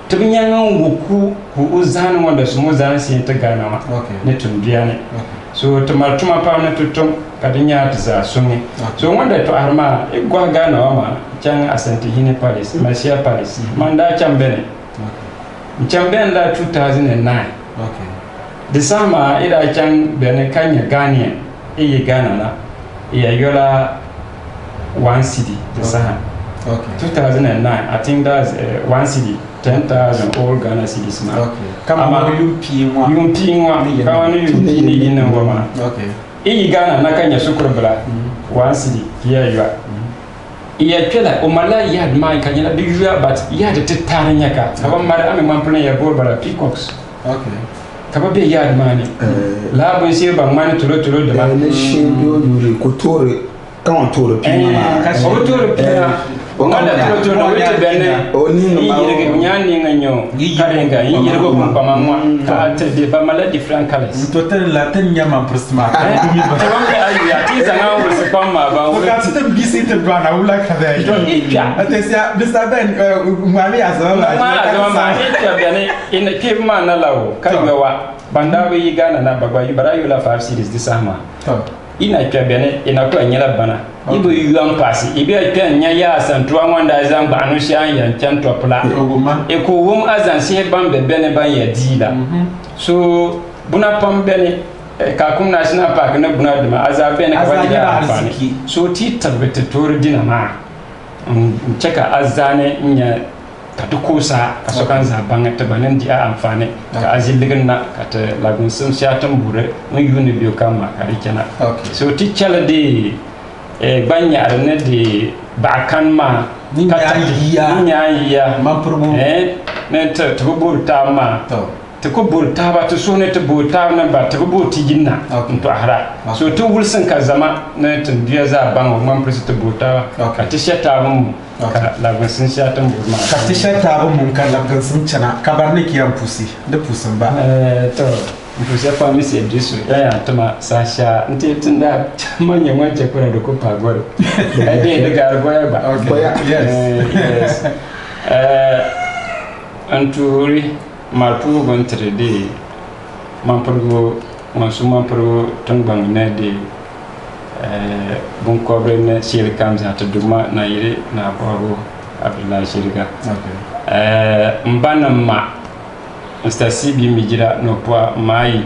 tabinyanga wuku ku uzan wanda su muzan sin ta Ghana ma okay ne tun biani okay so tuma pa na tutum kadinya ta sunni so wanda to arma igwa Ghana wa ma can Asante Hine Palace Marcia Palace manda chambene okay chambene da 2009 okay Disama ida can bene kanya Ghana Ghana na iya yola 1 city Disama okay 2009 I think that's 1 city 10,000 all Ghana cities ma okay kama UP nwa kama UP ni yina ngoma okay Ghana na kanya sukurbala 1 city iya ywa iya twela o mala yad mai kanya na bigwa but yad titaranya ka aba mara ame mampuna ya borbala peacocks okay kaba be yad mani la bo se ba mani tulo de ma ne shindo yuri ko tore kan tore pina ka so tore pina o ngada tulo wote bene oni ma yirge nyani nganyo karenga yirge ko pama mwa ka te de ba mala different colors to ten la ten nyama prisma dumi ba to wanga ayu ya ti zanga wo se pama ba wo ka te bisi te bana wula ka da atesia Mr. Ben mwami azama ma hita bene in ke ma na lawo ka yawa banda we Ghana na bagwa yibara yola 5 series disama ina kwa bene ina kwa nyela bana ibo yuam pasi ibe kwa nya ya santua wanda zamba anu sha yan chanto pla e ko wom azan se bambe bene ban ya dila so buna pam bene ka kum national park na buna dima aza bene ka wadi da afani so ti tabbata tor dina ma cheka azane nya katukosa kasokan zabanga tabanan di amfane ka azilligin na kata lagun sun shatan bure mun yuni biyo kama kari kenan so ti chala de banya arne de bakan ma nya ya mampurbu ne ta bur ta ma ta ko bur ta ba ta so ne ta bur ta na ba ta bur ti jinna to ahra so to wulsin ka zama ne tun biya za ban man presi ta bur ta ka ti shata mun ka lagun sun shatan bur ma ka ti shata mun kan lagun sun cana ka bar ne kiyan pusi da pusin ba to Mpusia kwa misi Idrisu ya tuma sasha nti tunda manya mwaje kuna do ko pagoro ade de gargoya ba yes anturi marpu gontre de mampurgo masuma pro tangbang ne de bon kobre ne sir kamza to duma na yire na boro Abdullah Shiriga mbana ma Mr. CB mijira no poa mai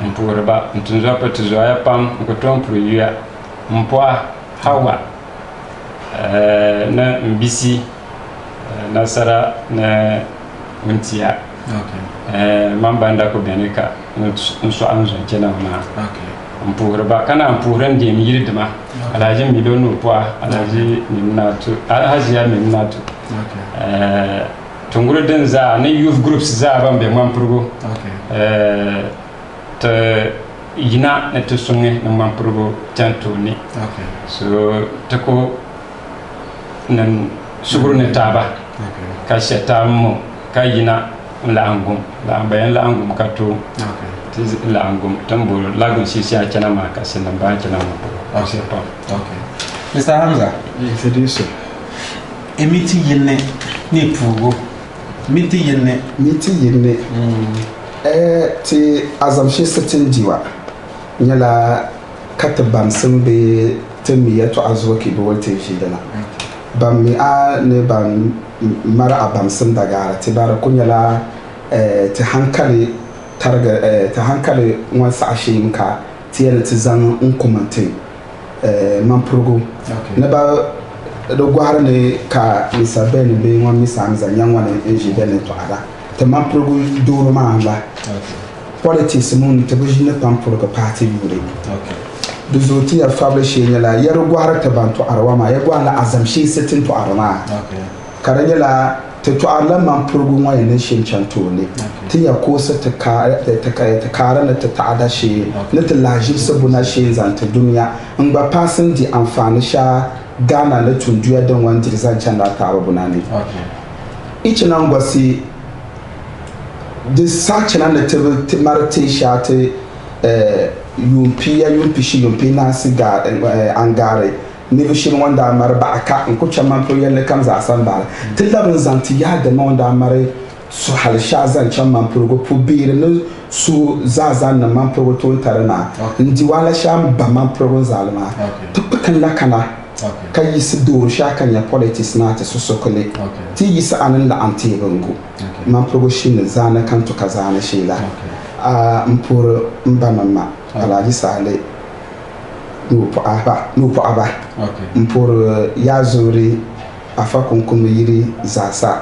mpurba ntunzo pa tuzo ya pam ko ton pruya mpwa hawa na mbisi na sara na muntia mambanda ko beneka nso anzo kena ma mpurba kana mpuran de mi yirdima alaji milonu pwa alaji nimnatu haji ya nimnatu tunguru den za na youth groups za ban be mampurgo te yina na to sunge na mampurgo tantoni so tako nan suguru ne taba ka shetamu ka yina la angum ka to la angum tambul lagun sisi a chana ma ka sinan ba chana ma okay Mr. Hamza introduce emiti yenne ni pugo miti yenne ti azamshi sitin diwa nyala katban sun be tumi to azuwa ki bolte shi dana ban mi a ne ban mara abam sun daga ti bara kunyala ti hankali targa ta hankali wansa ashe mka ti yana ti zan unkumante man progo na ba do gwar ne ka misa ben be wan misa amza nyanwa ne enji ben to ada te man progo duro ma ba politics mun te bujine pam progo party yure do zoti ya fabrish nyala ya ro gwar ta ban to arwa ma ya gwala azamshi sitin to arma karanyala te to Allah man progo wa ne shin chanto ne ti ya kosa ta kara na ta ta'ada shi na ta lajib sabuna shi zanta duniya in ba fasin di amfani sha Ghana na tunduya don wani zan can da ta abuna ne ichi nan gwasi da sace nan da ta marate sha ta yumpi shi na si ga an gare ne bishin wanda mara ba aka in kuce man pro yalle kam za san ba tilabin zanti ya da wanda mara su halsha zan can man pro go pubire no su zazan na man pro to tarana ndi wala sha ba man pro zalma tukan lakana kai su do shakan ya politics na ta su sokole ti yi sa anan la anti bango man pro shin zana kan to kaza na shela a mpur mbamama alaji sale no po aba mpur ya zuri afa kunkum yiri zasa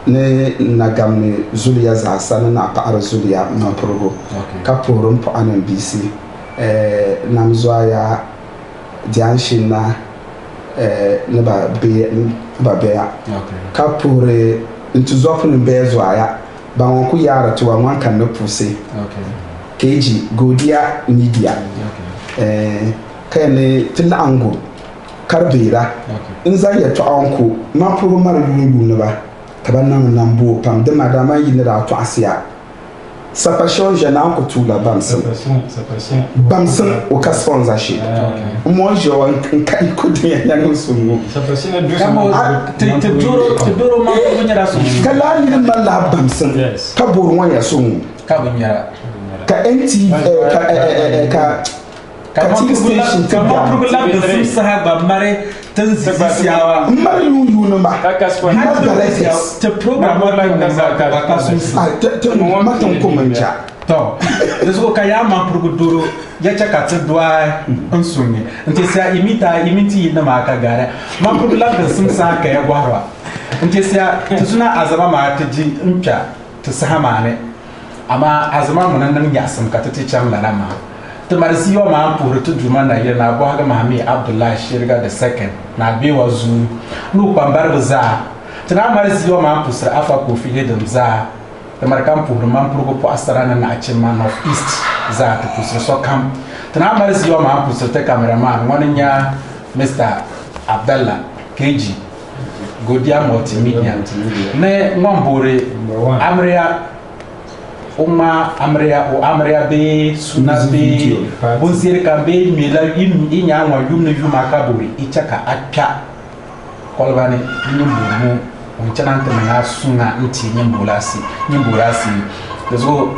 ne nagamne zuliya zasa na pa zuliya man pro ka porum po anan bc namzwa ya dianshin na ne ba be ya ka pore ntuzofun be zwa ba won ku yara to wan kan na puse keji godiya media kai ne tin ango karbira in za ya to anko ma puru mara yungu ne ba ka nan bo pam de madama yin da to asiya sapashon jana anko tula bamsin o ka sponsorship mo jo an kai kudi ya nan sunu sapashina du te duro ma ko nyara sunu kala ni man la bamsin ka buru wan ya sunu ka bunyara ka NT ka TV station ka ma program da sun sahaba mare tan zisiyawa mare yu no ma ka sponsor te program online da ka sun te matan ko manja to da su ka ya ma duro ya chaka ta dwa an sunni nte sai imiti na ma ka gare ma program da sun sa ka ya gwarwa nte sai ta suna azama ma ta ji impya ta sahama ne amma azama mun nan ya sam ka ta ce can lalama to marisi yo ma puru to juma na ye na bo haga mahami Abdullah Shirga the second na be wazu no pambar za tana marisi yo ma pusra afa ko fi hedam za da markan puru man puru ko asarana na acin man of east za ta pusra so kam tana marisi yo ma pusra ta cameraman wonin ya Mr. Abdullah KG Godia multimedia ne ngombore amria Uma amria be suna be bonzir ka be mila inya wa yum na yuma ka bori ichaka atwa kolbane nyumbu on chanante na sunga nti nyambulasi lezo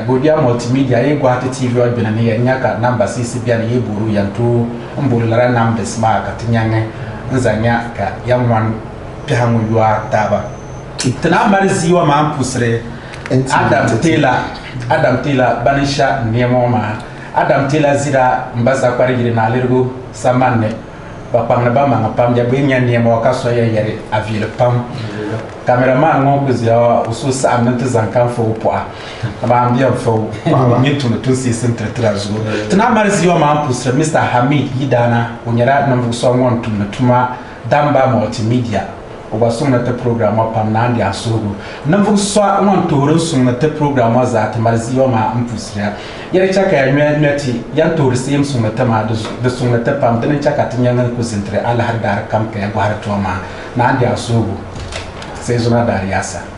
Godia multimedia ye gwati TV wa bina ne nyaka number 6 bia ne buru yanto mbulara number sma ka tinyange nzanya ka yamwan pihangu yua taba tana marzi wa mampusre Adam Taylor banisha niemoma Adam Taylor zira mbasa kwarigiri na lirgo samanne ba pamna ba manga pam ya benya niemo ka so ya yare avile pam cameraman ngo kuzia ususa amnte zankan fo poa ba ambia fo ni tunu si sentre zo tana marzi yo ma pusra Mr Hamid Yidana unyara na mvuso ngon tuma damba multimedia oba sumna te programme pam na ndi asugo namvu so ngon toro sumna te programme za te marzi yo ma mpusra yare chaka ya nwati yan toro sim sumna te ma de sumna te pam de chaka tinyanga ku sentre ala har dar kampe ya gwar to ma na ndi asugo sai zuna dariyasa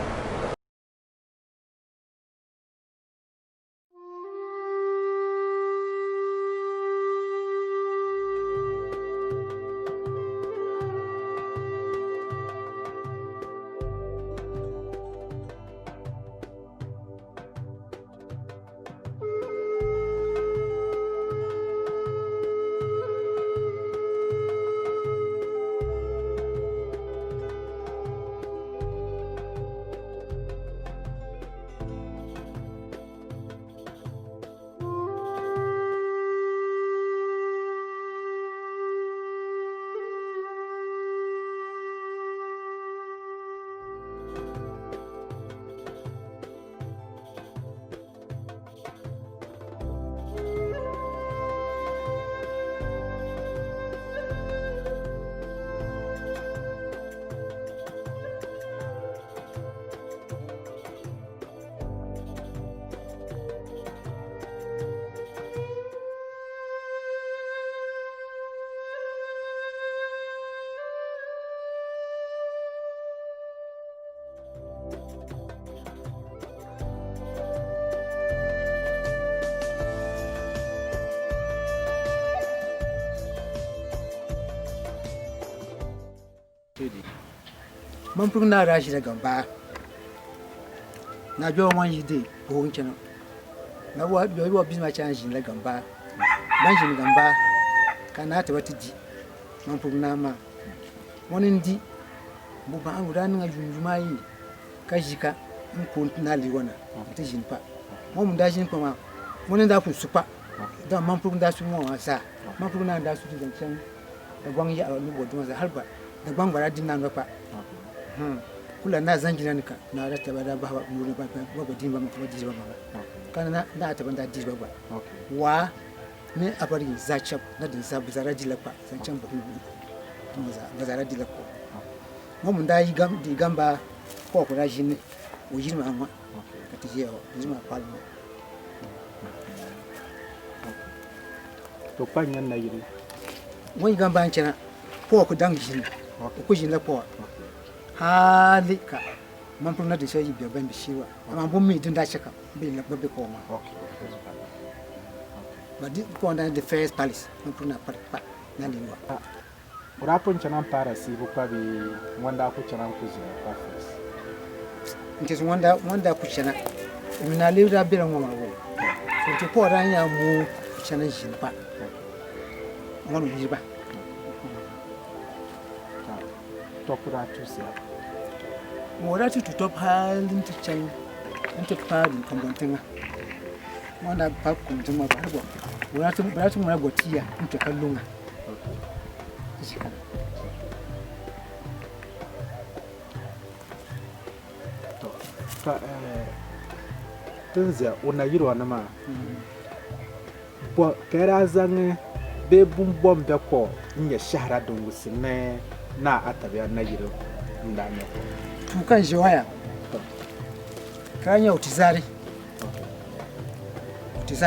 Mampung na rashi da gamba na jo wan yide bo ncheno na wa jo bizma change la gamba banjin gamba kana ta wata di mampung na ma wonin di bu ba an ran nga junjuma yi ka jika in ko na liwana ta jin pa mo mun da jin pa ma wonin da ku supa da mampung da su mo sa mampung na da su di zancen da gwang ya ni bodu za harba da gwang bara din nan pa kula na zanjina nika na rata bada ba muri ba dimba mu kuma diba ba kana na ta banda diba ba wa ne abari zachap na din sabu zara dilapa sancan ba mu za zara dilako mu mun da yi gamba ko ko raji ne o yirma amma ka tiye o yirma palmo to panyan na yiri mo yi gamba ancana ko ko dangi ne ko jin la ko halika mampung na disho yi biya bishiwa ama bumi dunda chaka bi la babe ko ma but this ko na the first palace mampung na pa na liwa urapon chana para si bu kwa bi wanda ku chana ku zira pa first nti wanda ku chana mina liwa bi la ngoma wo so ti po ran ya mu chana jin pa ngonu yi ba tokura tusia mora tu top halin ta can anta fari kambantin wanda ba ku jima ba ba mora tu mora gotiya anta kallon shi kana to tunzia una yiro na ma bo kera zan be bumbom be ko nya shahara don wusine na atabiya na yiro ndane tukan jiwaya kanya utizari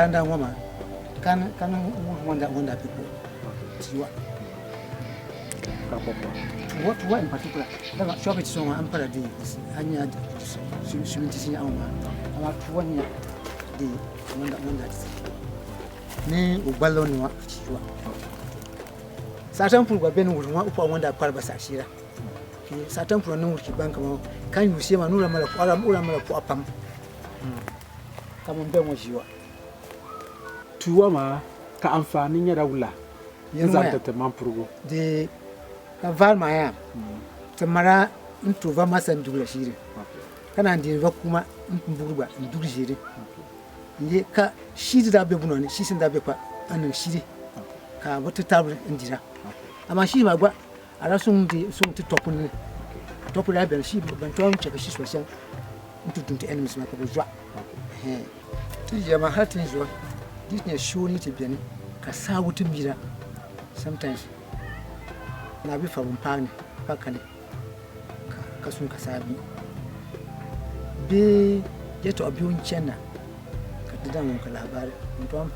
nda ngoma kan wanda people tiwa tuwa in particular daga shobe ti songa ampara di anya suminti sinya ama tuwanya di wanda ni ubalo ni wa tiwa satan pulwa ben wurwa upa wanda parba sashira satan pulwa no wurki banka ma kan yusi ma nura mala ko apam kamun ben wajiwa tuwa ma ka amfanin ya daula yanzu ta mampurgo de ka val maya tamara into va masan dula shire kana ndi va kuma mburba nduri jere ye ka shiri da be bunoni shi sin da be kwa anan shiri ka wata tabu indira amma shi ma gwa ara sun ti topun topu da be shi ban to ce ka shi sosai mutu ta enemies ma ka zuwa ti jama hatin zuwa dit ne shoni ti bene ka sa wuta mira sometimes na bi farun pani pakane ka sun ka sabi be yeto abiyun chenna ka didan ka labari mutum